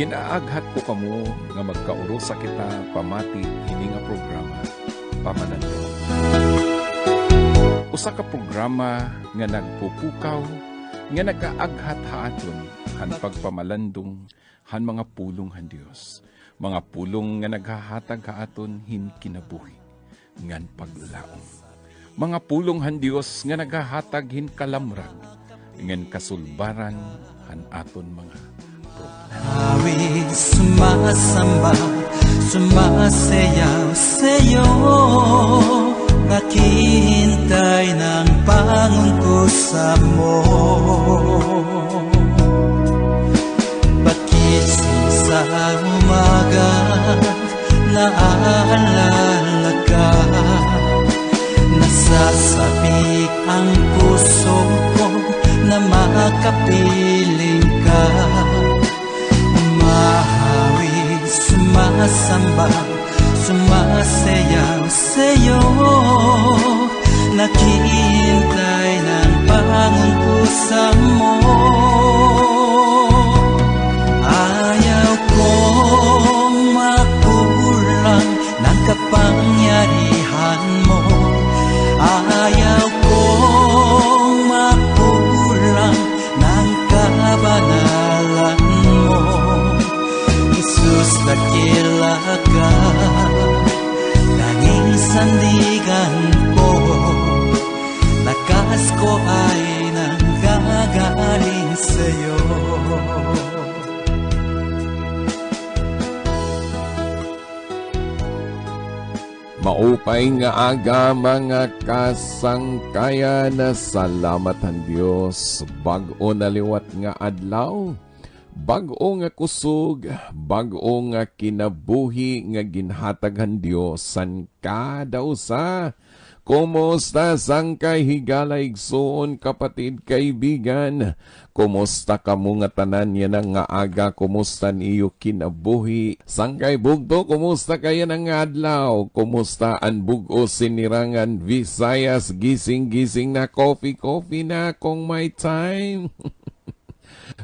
Ginaaghat ko kamo nga magkauro sa kita pamati ini nga programa Pamalandong. Usa ka programa nga nagpupukaw nga nagaaghat haaton han pagpamalandong han mga pulong han Dios. Mga pulong nga naghahatag haaton hin kinabuhi ngan paglaom. Mga pulong han Dios nga naghahatag hin kalamrag ngan kasulbaran han aton mga Awit sumasamba, sumasayaw sa'yo, naghihintay ng pangungkusan mo. Pagising sa umaga, naaalala ka, nasasabik ang puso ko na makapiling ka. Umahawig, sumasamba, sumasayaw sa'yo, naghihintay ng pangungkusan mo. Ayaw kong makulang ng kapangyarihan mo. Ayaw kong makulang ng kabanalan mo. Jesus, dakila ka, tanging sandigan ko, lakas ko ay nanggagaling sa'yo. Maupay nga aga mga kasangkayan, salamat ang Diyos. Bag-o naliwat nga adlaw, bag-o nga kusog, bag-o nga kinabuhi nga ginhataghan Diyos san kada usa. Kumusta sang kay higala igsoon kapatid kaibigan? Kumusta kamo nga tanan yan nga aga? Kumusta niyo kinabuhi? Sang kay bugto, kumusta kaya nga adlaw? Kumusta ang bugo sinirangan Visayas? Gising-gising na, coffee na kung may time.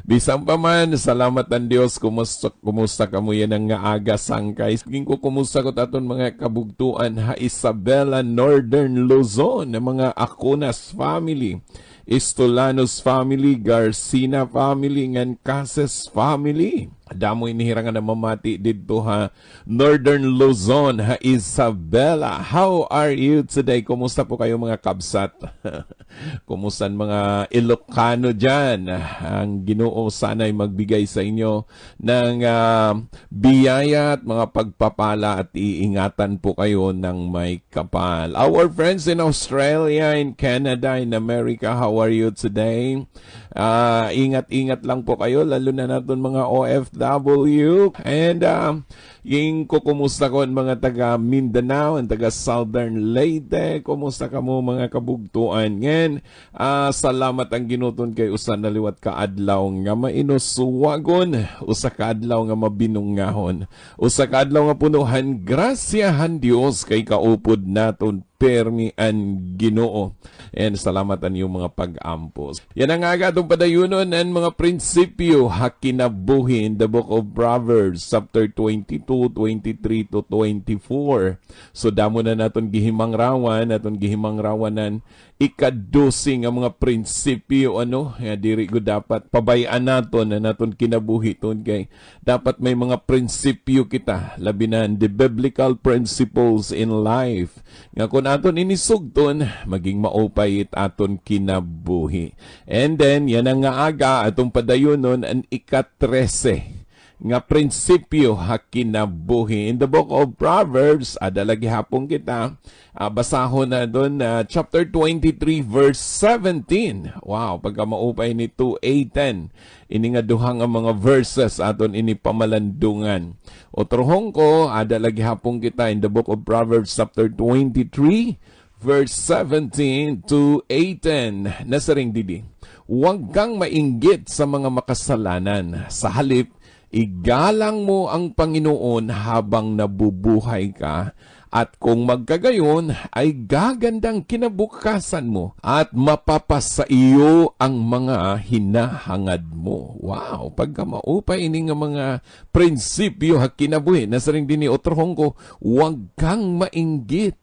Bisang pa man, salamat ang Diyos. Kumusta kamo yan ang nga aga sangkay? Siging ko kumusta ko taton mga kabugtuan ha Isabela, Northern Luzon, mga Acunas family, Istolanos family, Garcina family, ngan Cases family. Damo inihirangan na mamati dito ha Northern Luzon, ha Isabela. How are you today? Kumusta po kayo mga kabsat? Kumusta mga Ilocano dyan? Ang Ginoo sana'y magbigay sa inyo ng biyaya at mga pagpapala at iingatan po kayo ng may kapal. Our friends in Australia, in Canada, in America, how are you today? Ingat-ingat lang po kayo, lalo na natin mga OFW. And yung kukumusta ko mga taga Mindanao and taga Southern Leyte, kumusta ka mo mga kabugtuan ngayon? Salamat ang ginuton kay usa naliwat ka adlaw nga mainusuwagon, usa ka adlaw nga mabinungahon, usa ka adlaw nga punuhan grasyahan Dios kay kaupod naton permi ang Ginoo. And salamat ang iyong mga pag-ampos. Yan ang aga itong padayunon ang mga prinsipyo hakinabuhi in the book of Proverbs chapter 22, 23 to 24. So damo na naton gihimang rawanan ikadusing ang mga prinsipyo diri ko dapat pabayaan naton na naton kinabuhi ton kay dapat may mga prinsipyo kita labi na the biblical principles in life nga kun aton inisugton maging maupay it aton kinabuhi. And then yan ang nga aga atong padayonon ang ika-13 nga prinsipyo hakinabuhi. In the book of Proverbs, adalagi hapon kita, basahon na doon, chapter 23, verse 17. Wow, pagka maupay ni 2:8-10, ini nga duhang ang mga verses aton ini pamalandungan. O trohong ko, adalagi hapon kita in the book of Proverbs, chapter 23, verse 17 to 18. Nasaring didi, huwag kang mainggit sa mga makasalanan, sa halip, igalang mo ang Panginoon habang nabubuhay ka At kung magkagayon, ay gagandang kinabukasan mo at mapapasa iyo ang mga hinahangad mo. Wow! Pagka maupay ini nga mga prinsipyo ha kinabuhi, nasaring din ni Otrohong ko, huwag kang mainggit.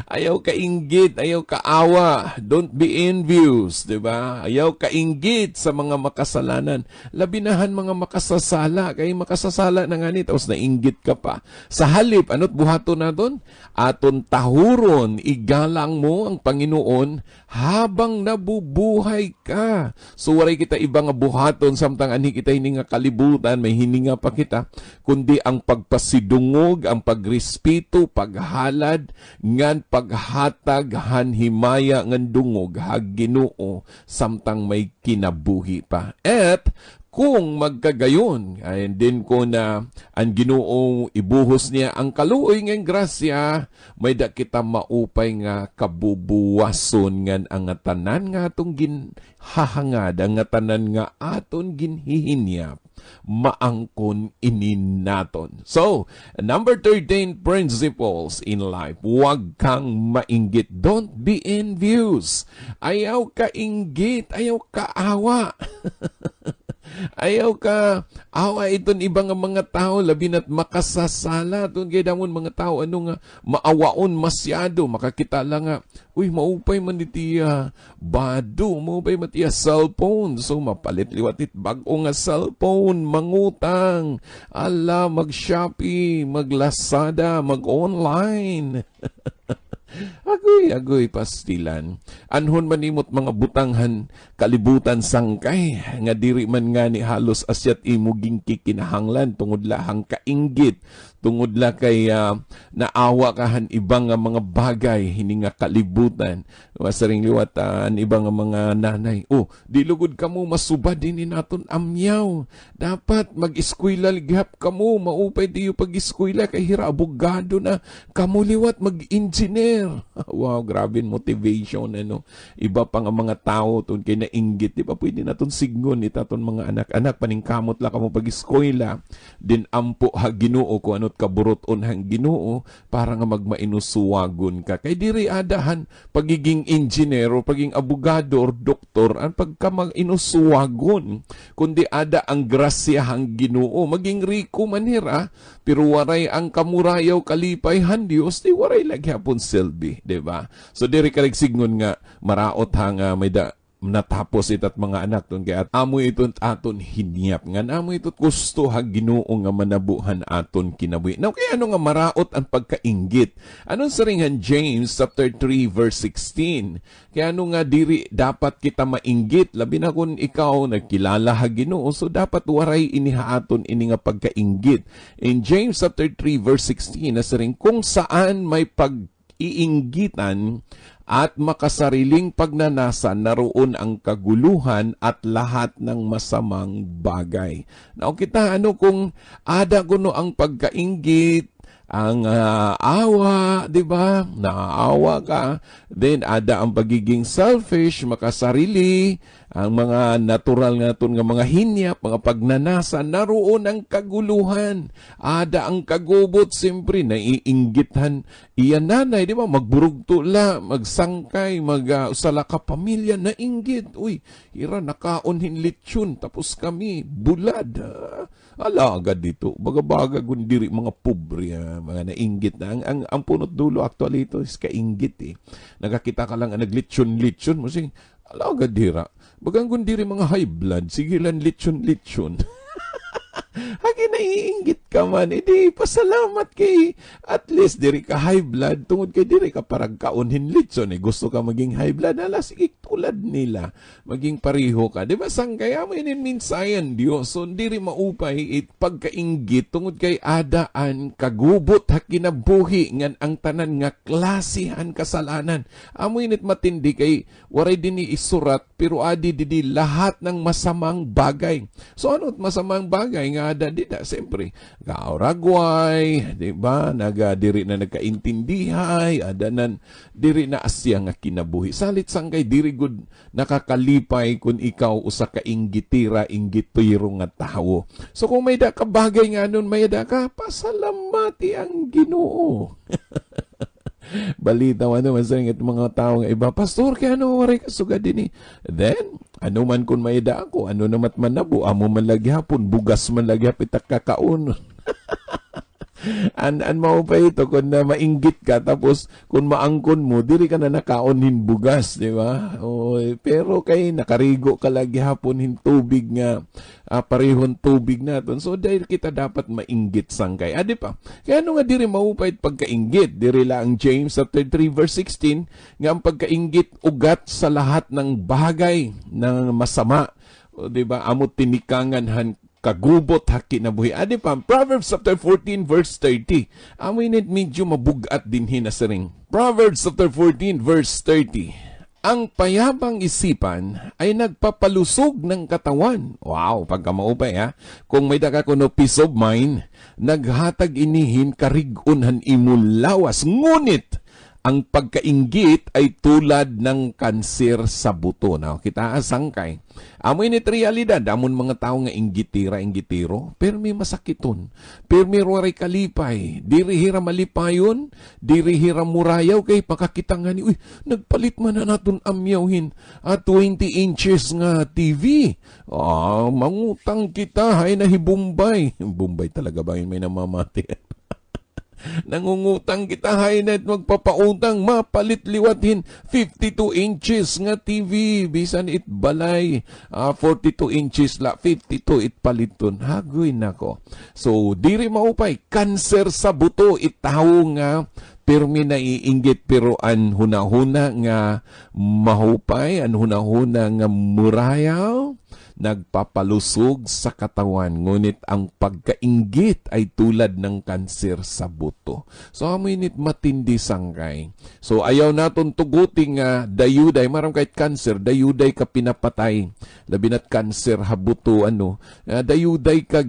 Ayaw ka inggit, ayaw ka awa. Don't be envious, di ba? Ayaw ka inggit sa mga makasalanan. Labinahan mga makasasala, kay makasasala na nga ni, tapos nainggit ka pa. Sa halip, ano't buhato na doon? Aton tahuron, igalang mo ang Panginoon habang nabubuhay ka. So waray kita ibang buhaton, samtang ani kita hininga kalibutan, may hininga pa kita, kundi ang pagpasidungog, ang pagrespeto, paghalad, ngan paghatag, hanhimaya, ngan dungog, Ginoo, samtang may kinabuhi pa. At kung magkagayon, ay din ko na ang Ginoo ibuhos niya ang kaluoy ng grasya, may da kita maupay nga kabubuwason ngan ang tanan nga atong ginhahangad, ang tanan nga aton ginhihinyap, maangkon inin naton. So, number 13 principles in life. Huwag kang mainggit. Don't be envious. Ayaw ka inggit. Ayaw ka awa. Ayaw ka awa iton ibang mga tao labi na't makasasala ton kay damon mga tao ano nga maawaon masyado makakita lang nga uy maupay man itiya bado maupay matiya cellphone so mapalit liwatit bag-o nga cellphone mangutang ala mag-Shopee mag-Lazada mag-online. Agoy pastilan. Anhon manimot mga butanghan kalibutan sangkay nga diri man nga ni halos asyat imuging kikinahanglan tungod lahang kainggit tungod la kay naawa kahan ibang nga mga bagay hininga kalibutan masaring liwat an ibang nga mga nanay di lugod kamo masubad din naton amyaw dapat mag-eskwela lighap kamo maupay diyo pag-eskwela kay hira abogado na kamo liwat mag-engineer. Wow, grabe motivation ano. Iba pa nga mga tao tun kay nainggit, di ba pwede naton signon itaton mga anak-anak paningkamot la kamo pag-eskwela din ampo ha Ginoo ko ano't kaburoton hang Ginoo para nga magmainusuwagon ka. Kay diri adahan pagiging engineer o pagiging abogado or doktor ang pagka mag-inusuwagon kundi ada ang grasya hang Ginoo maging riko manira pero waray ang kamurayaw kalipayhan Dios di waray lagi hapon silbi, di ba? So diri ka signon nga maraot hang may natapos itat mga anak ton kay at amoy iton aton hinyap nga amoy itot gusto ha Ginoo nga manabuhan aton kinabuhi. Now kay ano nga maraot ang pagkainggit? Anong saringan James chapter 3 verse 16? Kaya ano nga diri dapat kita mainggit labi na kung ikaw nagkilala ha Ginoo so dapat waray inihaaton ini nga pagkainggit. In James chapter 3 verse 16 nasaring kung saan may pag-iinggitan at makasariling pagnanasa naroon ang kaguluhan at lahat ng masamang bagay. Now kita ano kung ada kuno ang pagkainggit, ang awa, di ba? Naawa ka. Then ada ang pagiging selfish, makasarili, ang mga natural nga naton nga mga hinyap, mga pagnanasa, naroon ang kaguluhan. Ada ang kagubot, siyempre, naiinggithan. Iyan nanay, di ba? Magburugtula, magsangkay, usala ka pamilya, nainggit. Uy, hira, nakaonhin litsyon, tapos kami, bulad. Ala, agad dito. Baga-baga, gundiri, mga pobre, mga nainggit na. Ang punot dulo, actually, ito is kainggit eh. Nakakita ka lang, naglitsyon-litsyon mo, sing, ala, agad dira. Bagang gundiri mga high blood, sige lang litsyon-litsyon. Hagi naiinggit ka man, edi pasalamat kay at least diri ka high blood, tungod kay diri ka parang kaunhin litson, gusto ka maging high blood, ala sige tulad nila, maging pariho ka. Di ba sang kaya mo minsayan Dios, so diri maupay pagkainggit, tungod kay adaan kagubot ha kinabuhi ngan ang tanan nga klasihan kasalanan. Amo init matindi kay waray din ni isurat, pero adi didi lahat ng masamang bagay. So ano't masamang bagay nga barkada dida siyempre kaoragway, di ba, diri na nagkaintindihay, adanan diri na asya nga kinabuhi. Salit sanggay diri gud nakakalipay kung ikaw usa ka inggitira inggitiro nga tawo. So kung may da ka bagay nga nun, may da ka pasalamati ang Ginoo. Balita man naman sa mga tao nga iba, Pastor, kaya ano waray kasugad din eh. Then, ano man kung may da ako, ano namat man nabo, amo man lagi hapon, bugas man lagi hapon, kakaon. An mao pa ito kung na mainggit ka tapos kung maangkon mo diri ka na nakaonin bugas, di ba? Pero kay nakarigo ka lagi hapon hin tubig nga parehon tubig naton. So dahil kita dapat mainggit sangkay. Adi pa. Kaya ano nga diri maupay pagkainggit? Diri lang James chapter 3 verse 16 nga ang pagkainggit ugat sa lahat ng bagay na masama. Di ba? Amot tinikangan kagubot haki na buhi. Adi pa, Proverbs chapter 14 verse 30. Aminit medyo mabugat din hinasering. Proverbs chapter 14 verse 30. Ang payabang isipan ay nagpapalusog ng katawan. Wow, pagka maupay ha. Kung may daka kuno peace of mind, naghatag inihin karigunhan imulawas. Ngunit, ang pagkainggit ay tulad ng kanser sa buto. Now, kita asangkay. Amoy ni realidad, amon mga tao nga inggitira, inggitiro, pero may masakiton. Pero may roray kalipay. Diri hira malipayon, diri hira murayaw, kay pakakitang uy, nagpalit man na natin amyawin 20 inches nga TV. Mangutang kita, hay nahibumbay. Bumbay talaga ba yun may namamati? Nangungutang kita hainet magpapautang mapalit liwatin 52 inches nga TV bisan it balay 42 inches la 52 it paliton hagoy nako. So diri maupay kanser sa buto itaw nga pirmi na iinggit pero an hunahuna nga mahupay an hunahuna nga murayaw nagpapalusog sa katawan, ngunit ang pagkainggit ay tulad ng kanser sa buto. So, aminit matindi sangkay. So, ayaw naton tuguting dayuday, maram kahit kanser, dayuday ka pinapatay. Labinat kanser habuto, dayuday ka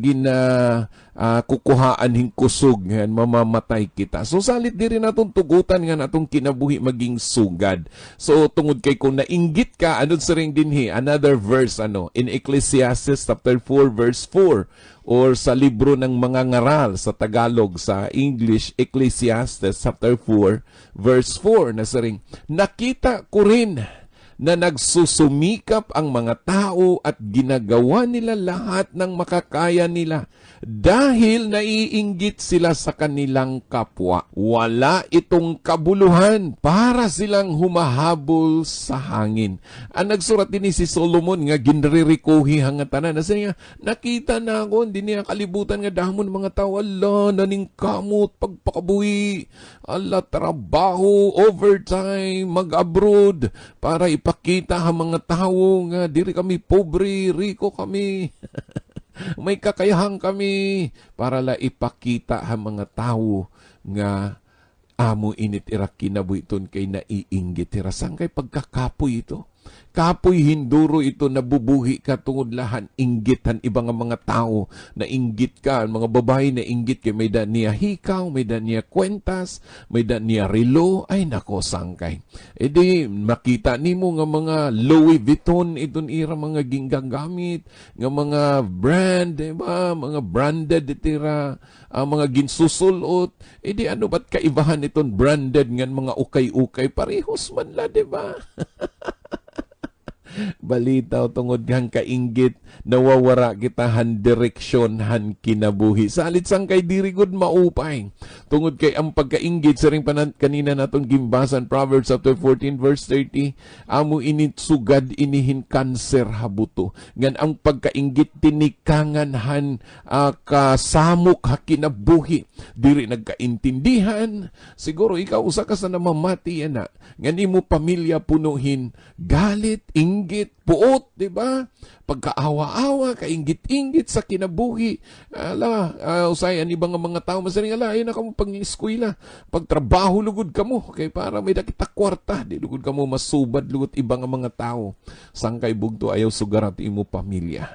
kukuhaan hing kusog, mamamatay kita. So, salit din rin natong tugutan nga natong kinabuhi maging sugad. So, tungod kay kung nainggit ka, anod sa ring dinhi, another verse, in Ecclesiastes chapter 4 verse 4 or sa libro ng mga ngaral sa Tagalog, sa English, Ecclesiastes chapter 4 verse 4 na saring, nakita ko rin na nagsusumikap ang mga tao at ginagawa nila lahat ng makakaya nila dahil naiinggit sila sa kanilang kapwa. Wala itong kabuluhan para silang humahabol sa hangin. Ang nagsurat din si Solomon nga ginririkuhi hangatanan. Nasa niya, nakita na ako, hindi niya kalibutan nga damon mga tao. Ala, naningkamot, pagpakabuhi. Ala, trabaho, overtime, mag-abroad para ipakita ang mga tao nga diri kami pobre, riko kami. May kakayahan kami para la ipakita ang mga tao nga amo init ira kinabuhiton kay naiinggit ira sangkay pagkakapoy ito. Kapoy hinduro ito nabubuhi ka tungod lahan inggitan ibang mga tao na inggit ka, mga babae na inggit kay may da niya hikaw, may da niya kwentas, may da niya relo, ay nako sangkay. E di makita nimo nga mga Louis Vuitton iton ira mga ginggagamit, nga mga brand, diba? Mga branded itira, mga ginsusulot. E di ano ba't kaibahan iton branded ngan mga ukay-ukay parehos man la, diba? Balita tungod kang kainggit nawawara kita han direksyon han kinabuhi. Salit sang kay dirigod maupay. Tungod kay ang pagkainggit sa ring kanina natong gimbasan Proverbs chapter 14 verse 30, amo init sugad inihin kanser habuto. Ngan ang pagkainggit tinikangan han kasamok ha kinabuhi. Diri nagkaintindihan. Siguro ikaw usa ka sa namamati na. Ngan imo pamilya punuhin galit, inggit, puot, di ba? Pagkaawa-awa, kainggit-inggit sa kinabuhi. Usay, ang ibang mga tao, masaring ayun na ka mo pang-eskwila. Pagtrabaho, lugod ka mo. Kaya para may dakita kwarta, di lugod ka mo masubad, lugod ibang mga tao. Sangkay bugto, ayaw sugarat imo pamilya.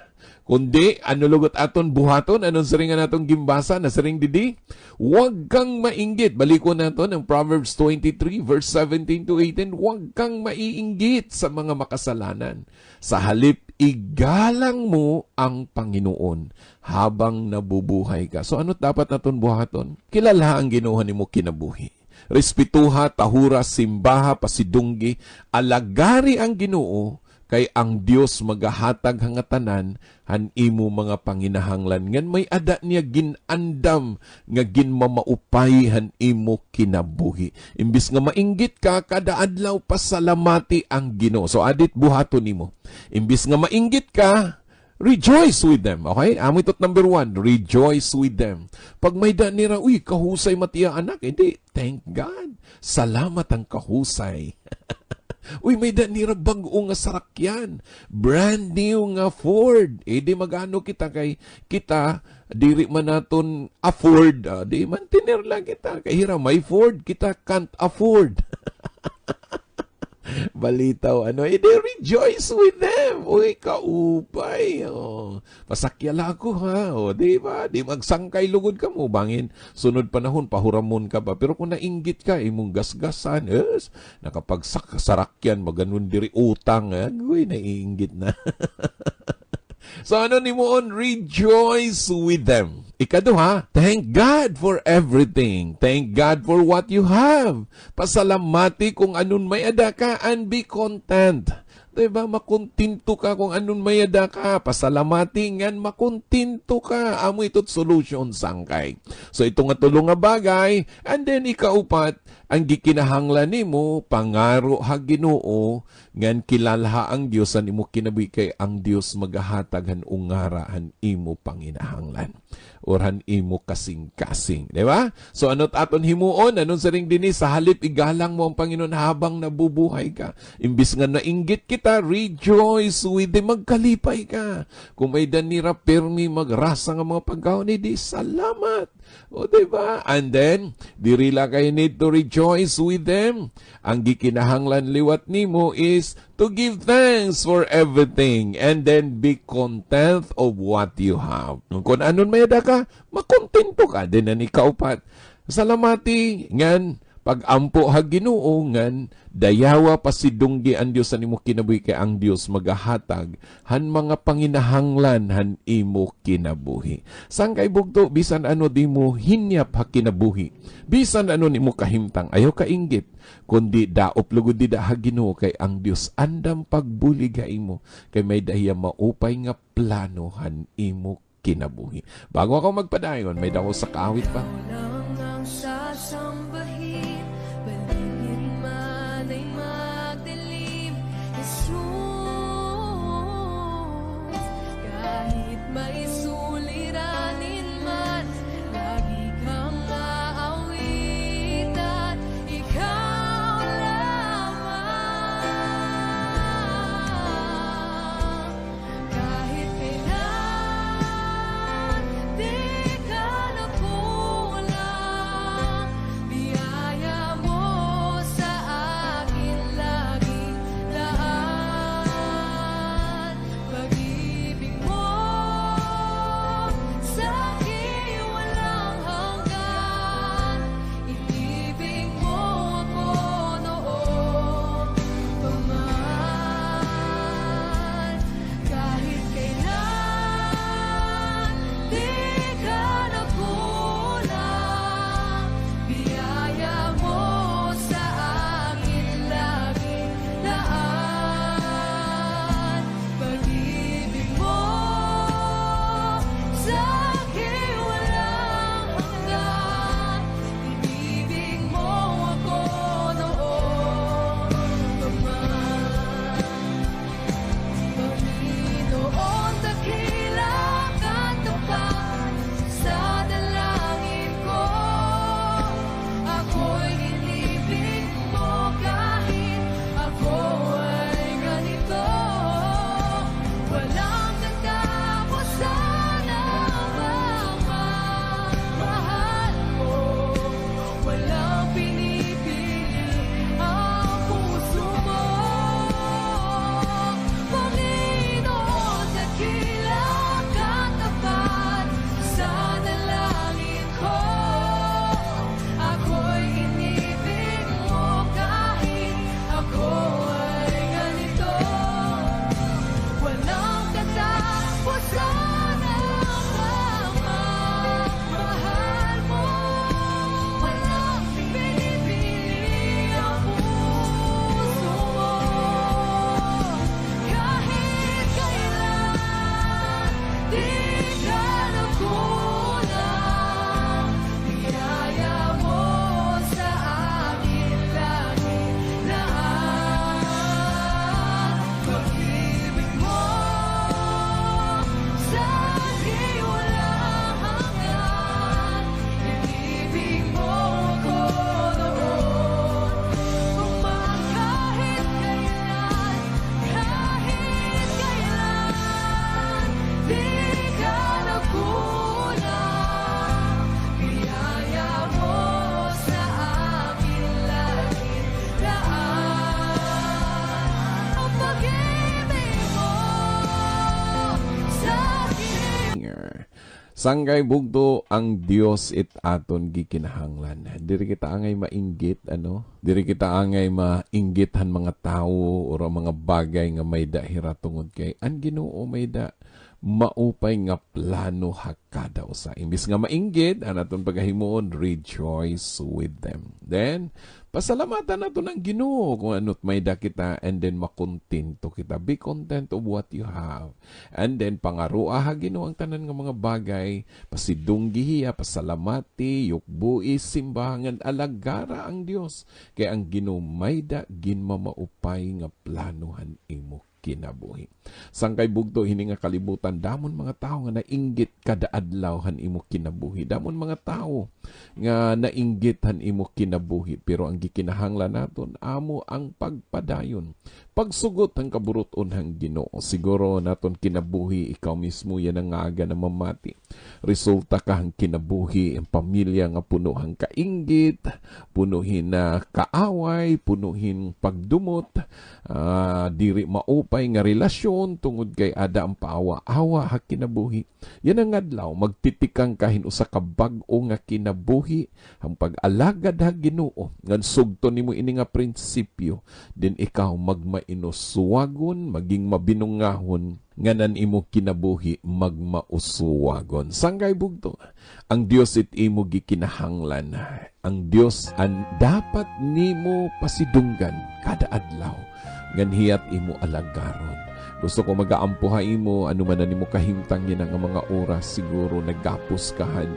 Kundi, ano lugot aton buhaton, anong saringan atong gimbasa, na saring didi? Huwag kang mainggit. Baliko naton ang Proverbs 23, verse 17 to 18. Huwag kang maiinggit sa mga makasalanan. Sa halip, igalang mo ang Panginoon habang nabubuhay ka. So, ano dapat naton buhaton? Kilala ang Ginoo nimo kinabuhi. Respetuha, tahura, simbaha, pasidunggi, alagari ang Ginoo, kay ang Dios magahatag hangatanan han imo mga panginahanglan ngan may ada niya ginandam nga ginmamaupay han imo kinabuhi. Imbis nga mainggit ka kada adlaw pasalamati ang Ginoo. So adit buhaton nimo. Imbis nga mainggit ka, rejoice with them. Okay? Amo itot number 1, rejoice with them. Pag may da nira, uy, kahusay matiya anak, hindi, thank God. Salamat ang kahusay. Uy, may danira bago nga sarakyan. Brand new nga Ford. Di magano kita kay kita, diri man naton afford. Di man tinir lang kita. Kay hira, may Ford, kita can't afford. Balitaw, di rejoice with them. Uy, kaupay. Pasakyala ko ha. Di ba? Di magsangkay lugod ka mo. Bangin, sunod panahon, pahuramon ka ba? Pero kung nainggit ka, imong gasgasan, nakapagsarakyan, maganon diri utang. Uy, naiinggit na. So ano ni mo on? Rejoice with them. Ikaduha, thank God for everything. Thank God for what you have. Pasalamati kung anun may ada ka and be content. Diba? Makuntinto ka kung anun may ada ka. Pasalamati ngan makuntinto ka. Amo ito't solution sangkay. So ito nga tulong nga bagay. And then ikaupat, ang gikinahanglan nimo pangaro ha Ginoo ngan kilalaha ang Dios an imo kinabuhi kay ang Dios magahatag han ungara han imo panginahanglan or han imo kasing-kasing, di ba? So ano't aton himuon, anon sa ring dinhi sa halip igalang mo ang Panginoon habang nabubuhay ka. Imbis nga nainggit kita, rejoice with them, magkalipay ka. Kung may danira permi magrasa nga mga pagkaon, di salamat. O diba? And then, dirila kayo need to rejoice with them. Ang gikinahanglan liwat nimo is to give thanks for everything and then be content of what you have. Kung anon may ada ka, makontento ka. Then ang ikaupat, salamati ngan pag-ampo ha Ginoo ngan dayawa pasidunggi ang Dios an imo kinabuhi kay ang Dios magahatag han mga panginahanglan han imo kinabuhi. Sang kay bugto bisan ano di mo hinyap ha kinabuhi. Bisan ano nimo kahimtang ayaw kainggit kundi daop lugod di da ha Ginoo kay ang Dios andam pagbulig ha imo kay may dahiya maupay nga plano han imo kinabuhi. Bago ako magpadayon, may dako sa kawit pa. Sasambahin, paligid man ay magdilim, Jesus. Kahit may suliranin man, lagi kang aawitan, ikaw lamang. Kahit kailan, di ka nakulang. Sanggay bugto ang Dios it aton gikinahanglan. Diri kita angay mainggit, Diri kita angay mainggithan mga tao o mga bagay nga may dahira tungod kay ang Ginoo may da maupay nga plano hakada usa. Imbis nga mainggit, anaton pagahimuon, rejoice with them. Then, pasalamatan nato ng Ginoo kung ano't may da kita, and then makontento kita. Be content of what you have. And then, pangarua ha Ginoo ang tanan nga mga bagay, pasidunggihiya, pasalamati, yukbui, simbahangan, alagara ang Dios. Kaya ang Ginoo may da ginmamaupay nga planuhan imo kinabuhi. Sangkay bugto hini nga kalibutan, damon mga tao nga nainggit kada adlaw han imo kinabuhi. Damon mga tao nga nainggit han imo kinabuhi, pero ang gikinahanglan naton amo ang pagpadayon. Pagsugot ang kaburuton hang Ginoo. Siguro naton kinabuhi ikaw mismo yan ang aga na mamati. Resulta ka hang kinabuhi ang pamilya nga puno hang kainggit, punuhin na kaaway, punuhin pagdumot, diri maupay nga relasyon tungod kay ada ang paawa-awa ha kinabuhi. Yan ang adlaw magtitikang kahin usa ka bag-o nga kinabuhi ang pag-alagad ha Ginoo. Ngan sugton nimo ini nga prinsipyo, din ikaw magmainusuwagon, maging mabinungahon, nganan imo kinabuhi magmausuwagon. Sanggay bugto, ang Dios it imo gikinahanglan. Ang Dios ang dapat nimo pasidunggan kada adlaw. Nganhiyat imo alagaron. Gusto ko mag-aampuha imo, ano man na nimo kahimtang yan ang mga oras, siguro nagapos kahan,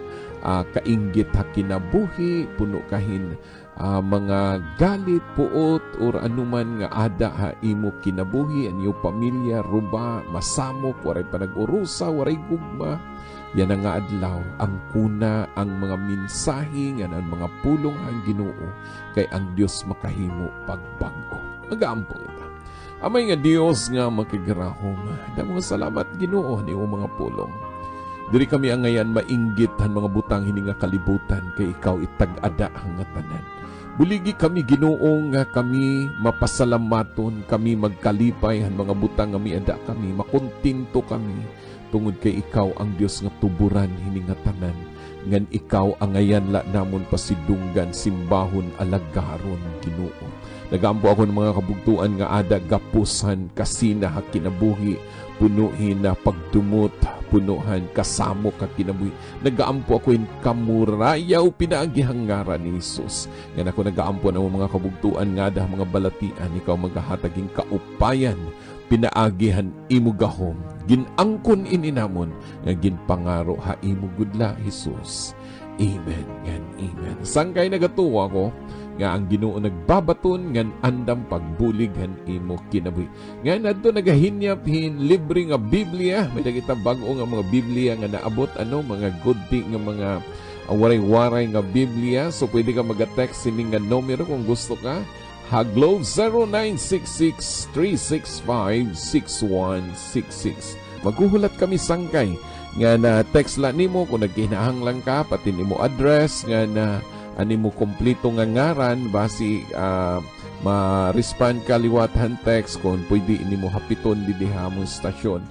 kainggit ha kinabuhi, puno kahin mga galit, puot, or anuman nga ada ha imo kinabuhi, anyo pamilya, ruba, masamok, waray panag-urusa, waray gugma. Yan ang nga adlaw, ang kuna, ang mga minsahe, ang mga pulong ang Ginoo, kay ang Dios makahimo pagbago. Mag-aampong ita. Amay nga Dios nga makigrahom. Damo salamat Ginoo ni mga pulong. Diri kami ang ngayan mainggit han mga butang hini nga kalibutan kay ikaw itag-ada ang tanan. Buligi kami Ginoo nga kami mapasalamaton, kami magkalipay han mga butang nga miada kami, makontinto kami tungod kay ikaw ang Dios nga tuburan hini nga tanan. Ngan ikaw ang ngayan la namon pasidunggan, simbahon, alagaron Ginoo. Nagampo ako ng mga kabugtuan nga ada gapusan kasina ha kinabuhi, punuhin na pagdumot, punuhan kasamo ka kinabuhi. Nagaampo ako in kamurayaw pinaagihangaran ni Jesus. Yan ako nagaampo ng mga kabugtuan nga ada mga balatian, ikaw maghahataging kaupayan, pinaagihan imo gahom, ginangkon ininamon, nga ginpangaro ha imo gudla Jesus. Amen and amen. Sangkay nagatuwa ko, nga ang Ginoo nagbabaton ngan andam pagbulig han imo kinabuhi. Nga nadto nagahinyap-hin libre nga Biblia, may dagita bag-o nga mga Biblia nga naabot mga gudti nga mga waray-waray nga Biblia. So pwede ka mag-text sini nga numero kung gusto ka. Haglobe 0966-365-6166. Maghuhulat kami sangkay nga na text la nimo kung nagkinahanglan ka, pati nimo address nga na animo kompleto nga ngaran basi ma-respond ka liwathan text kung pwede nimo hapiton didi hamon stasyon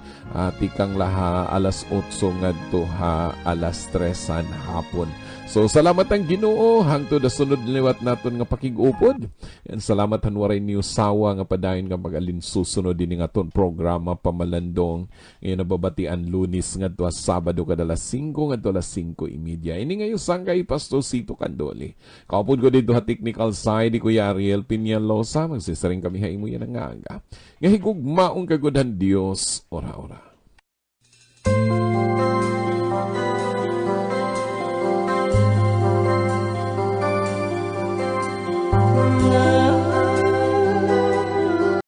tikang laha alas 8 ngadto ha alas 3 hapon. So salamat ang Ginoo hangtod da sunod liwat naton nga pakig-upod. And salamat hanwaray niyo sawa nga padayon nga mag-alin susunod din nga ton programa pamalandong ngayon nababatian Lunes ngadto Sabado kada alas 5 ngadto alas 5:30. Ini ngayon sangkay Pastor Sito Candoli. Kaupod ko dito ha technical side ni Kuya Ariel Piñalosa, magsisaring kami ha imo yan nga aga. Nga higugmaong kagudan Dios ora-ora.